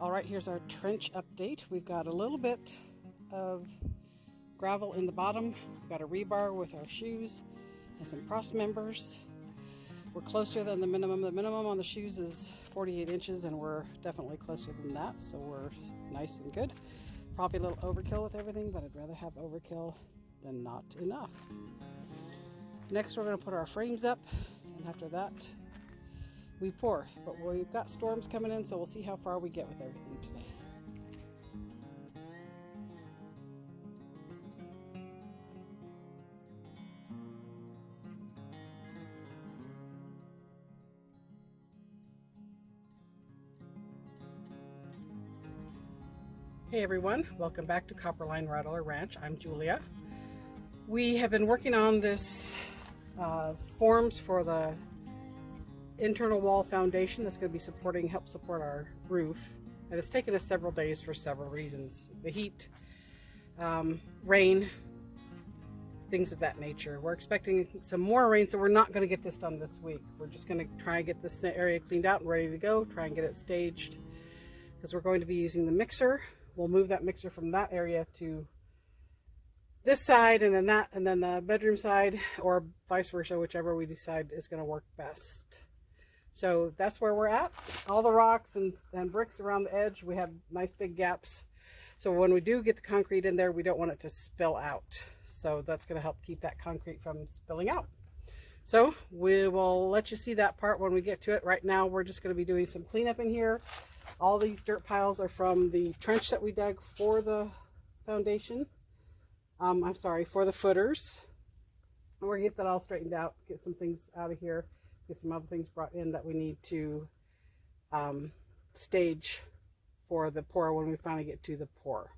All right, here's our trench update. We've got a little bit of gravel in the bottom. We've got a rebar with our shoes and some cross members. We're closer than the minimum. The minimum on the shoes is 48 inches, and we're definitely closer than that, so we're nice and good. Probably a little overkill with everything, but I'd rather have overkill than not enough. Next, we're going to put our frames up, and after that, we pour. But we've got storms coming in, so we'll see how far we get with everything today. Hey everyone, welcome back to Copperline Rattler Ranch. I'm Julia. We have been working on this forms for the internal wall foundation that's going to be help support our roof, and it's taken us several days for several reasons. The heat, rain, things of that nature. We're expecting some more rain, so we're not going to get this done this week. We're just going to try and get this area cleaned out and ready to go, try and get it staged, because we're going to be using the mixer. We'll move that mixer from that area to this side, and then that, and then the bedroom side, or vice versa, whichever we decide is going to work best. So that's where we're at. All the rocks and bricks around the edge, we have nice big gaps. So when we do get the concrete in there, we don't want it to spill out. So that's going to help keep that concrete from spilling out. So we will let you see that part when we get to it. Right now, we're just going to be doing some cleanup in here. All these dirt piles are from the trench that we dug for the foundation. I'm sorry, for the footers. We're going to get that all straightened out, get some things out of here, get some other things brought in that we need to stage for the pour when we finally get to the pour.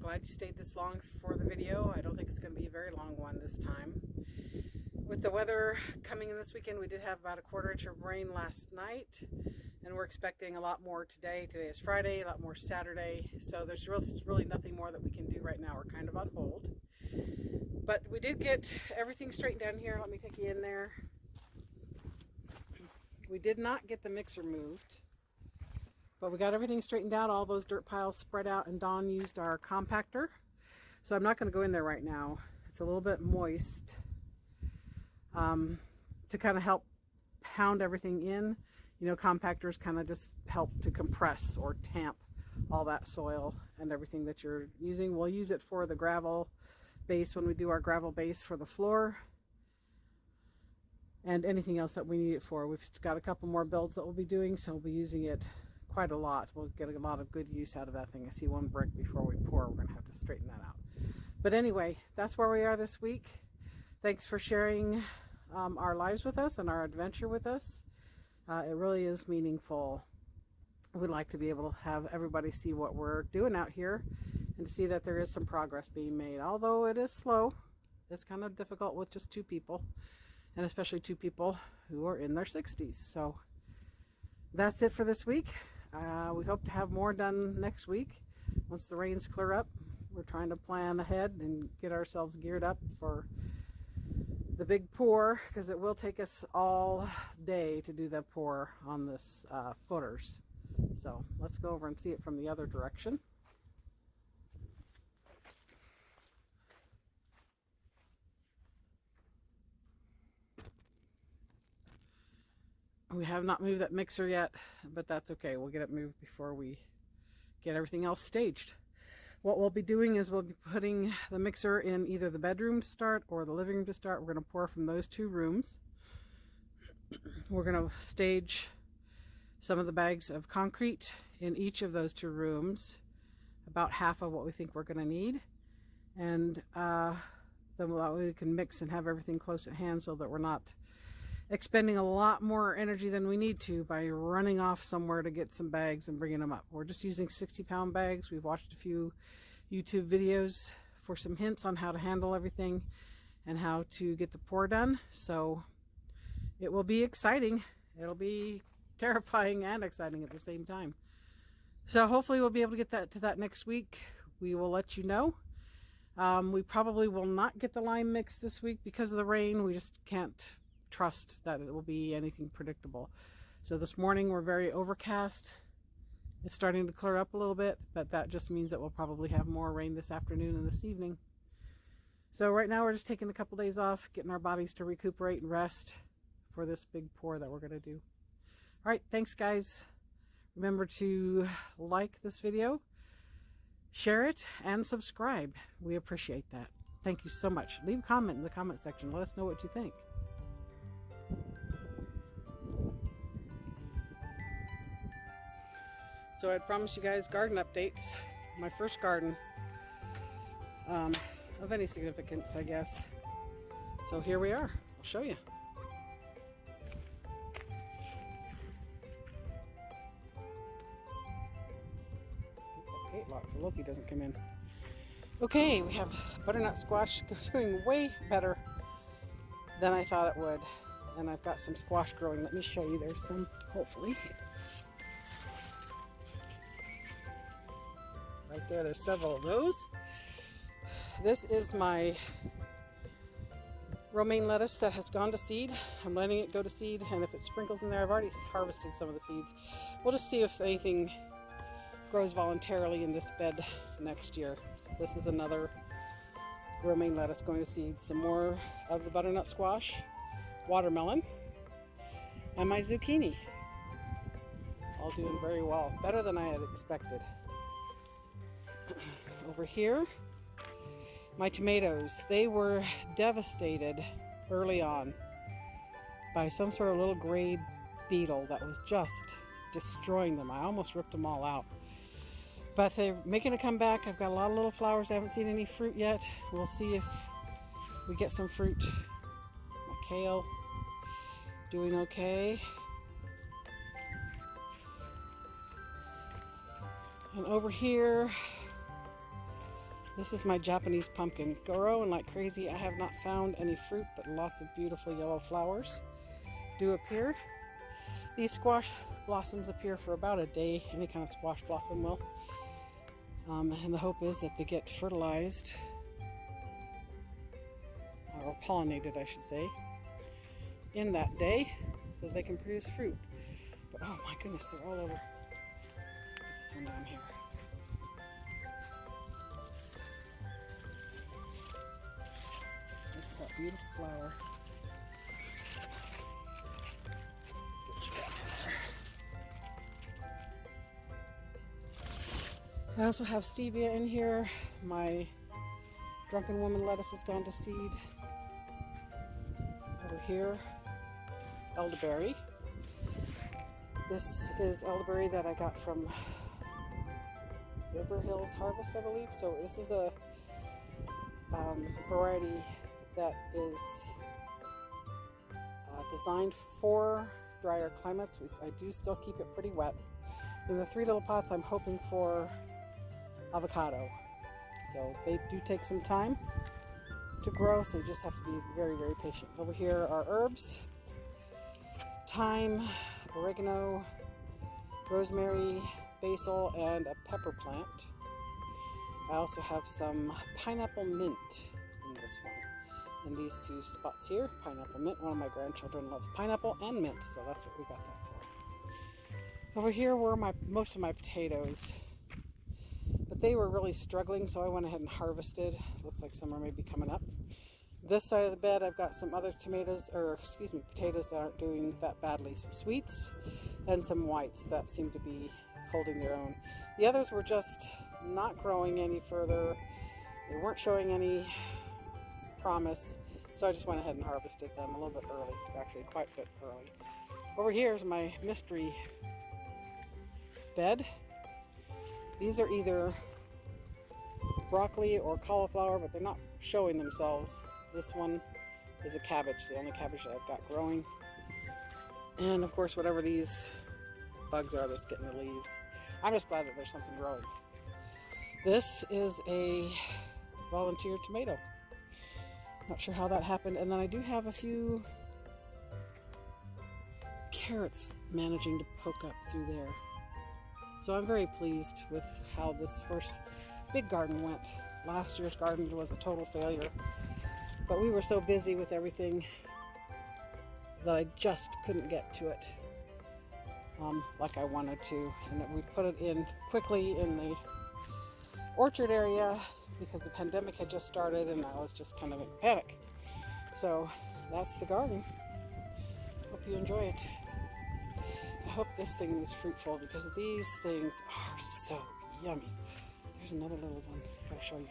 glad you stayed this long for the video. I don't think it's going to be a very long one this time. With the weather coming in this weekend, we did have about a quarter-inch of rain last night, and we're expecting a lot more today. Today is Friday, a lot more Saturday, so there's really nothing more that we can do right now. We're kind of on hold. But we did get everything straightened down here. Let me take you in there. We did not get the mixer moved, but we got everything straightened out, all those dirt piles spread out, and Dawn used our compactor. So I'm not going to go in there right now. It's a little bit moist to kind of help pound everything in. You know, compactors kind of just help to compress or tamp all that soil and everything that you're using. We'll use it for the gravel base when we do our gravel base for the floor, and anything else that we need it for. We've got a couple more builds that we'll be doing, so we'll be using it quite a lot. We'll get a lot of good use out of that thing. I see one brick before we pour. We're going to have to straighten that out. But anyway, that's where we are this week. Thanks for sharing our lives with us and our adventure with us. It really is meaningful. We'd like to be able to have everybody see what we're doing out here and see that there is some progress being made. Although it is slow, it's kind of difficult with just two people, and especially two people who are in their 60s. So that's it for this week. We hope to have more done next week once the rains clear up. We're trying to plan ahead and get ourselves geared up for the big pour, because it will take us all day to do the pour on this footers. So let's go over and see it from the other direction. We have not moved that mixer yet, but that's okay. We'll get it moved before we get everything else staged. What we'll be doing is we'll be putting the mixer in either the bedroom to start or the living room to start. We're going to pour from those two rooms. We're going to stage some of the bags of concrete in each of those two rooms, about half of what we think we're going to need. And then that way we can mix and have everything close at hand, so that we're not expending a lot more energy than we need to by running off somewhere to get some bags and bringing them up. We're just using 60-pound bags. We've watched a few YouTube videos for some hints on how to handle everything and how to get the pour done. So it will be exciting. It'll be terrifying and exciting at the same time. So hopefully we'll be able to get that to that next week. We will let you know. We probably will not get the lime mix this week because of the rain. We just can't trust that it will be anything predictable. So this morning we're very overcast. It's starting to clear up a little bit, but that just means that we'll probably have more rain this afternoon and this evening. So right now we're just taking a couple days off, getting our bodies to recuperate and rest for this big pour that we're going to do. All right, thanks guys. Remember to like this video, share it, and subscribe. We appreciate that. Thank you so much. Leave a comment in the comment section. Let us know what you think. So I promised you guys garden updates. My first garden of any significance, I guess. So here we are. I'll show you. Okay, lots of Loki doesn't come in. Okay, we have butternut squash doing way better than I thought it would. And I've got some squash growing. Let me show you. There's some, hopefully. Right there, there's several of those. This is my romaine lettuce that has gone to seed. I'm letting it go to seed, and if it sprinkles in there, I've already harvested some of the seeds. We'll just see if anything grows voluntarily in this bed next year. This is another romaine lettuce going to seed. Some more of the butternut squash, watermelon, and my zucchini. All doing very well, better than I had expected. Over here, my tomatoes, they were devastated early on by some sort of little gray beetle that was just destroying them. I almost ripped them all out. But they're making a comeback. I've got a lot of little flowers. I haven't seen any fruit yet. We'll see if we get some fruit. My kale, doing okay. And over here, This is my Japanese pumpkin. Growing like crazy. I have not found any fruit, but lots of beautiful yellow flowers do appear. These squash blossoms appear for about a day. Any kind of squash blossom will. And the hope is that they get fertilized, or pollinated I should say, in that day so they can produce fruit. But oh my goodness, they're all over. Get this one down here. Look at that beautiful flower. I also have stevia in here. My drunken woman lettuce has gone to seed. Over here, elderberry. This is elderberry that I got from River Hills Harvest, I believe. So this is a variety that is designed for drier climates. I do still keep it pretty wet. In the 3 little pots, I'm hoping for avocado. So they do take some time to grow, so you just have to be very, very patient. Over here are herbs, thyme, oregano, rosemary, basil, and a pepper plant. I also have some pineapple mint in this one. In these 2 spots here, pineapple mint. One of my grandchildren love pineapple and mint, so that's what we got that for. Over here were most of my potatoes. But they were really struggling, so I went ahead and harvested. Looks like summer may be coming up. This side of the bed, I've got some other potatoes that aren't doing that badly. Some sweets and some whites that seem to be holding their own. The others were just not growing any further. They weren't showing any promise, so I just went ahead and harvested them a little bit early, actually quite a bit early. Over here is my mystery bed. These are either broccoli or cauliflower, but they're not showing themselves. This one is a cabbage, the only cabbage that I've got growing. And of course, whatever these bugs are that's getting the leaves. I'm just glad that there's something growing. This is a volunteer tomato. Not sure how that happened. And then I do have a few carrots managing to poke up through there. So I'm very pleased with how this first big garden went. Last year's garden was a total failure, but we were so busy with everything that I just couldn't get to it like I wanted to. And we put it in quickly in the orchard area because the pandemic had just started and I was just kind of in panic. So that's the garden. Hope you enjoy it. I hope this thing is fruitful because these things are so yummy. There's another little one. I'll show you.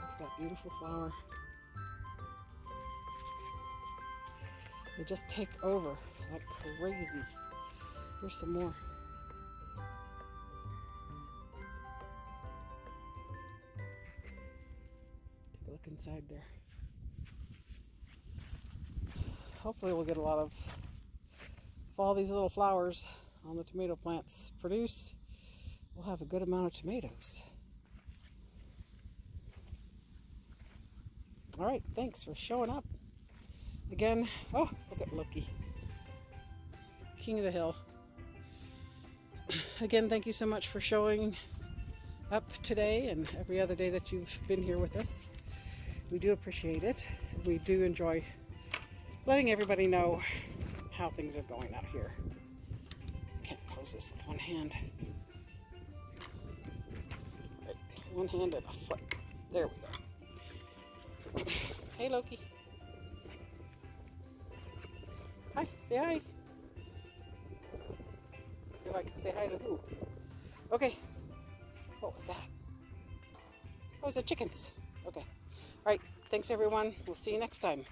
Look at that beautiful flower. They just take over like crazy. Here's some more. Take a look inside there. Hopefully we'll get a lot of, if all these little flowers on the tomato plants produce, we'll have a good amount of tomatoes. All right, thanks for showing up. Again, oh, look at Loki, king of the hill. Again, thank you so much for showing up today and every other day that you've been here with us. We do appreciate it. We do enjoy letting everybody know how things are going out here. Can't close this with one hand. Right, one hand and a foot. There we go. Hey, Loki. Hi, say hi. You're like, say hi to who? Okay. What was that? Oh, it's the chickens. Okay. All right. Thanks, everyone. We'll see you next time.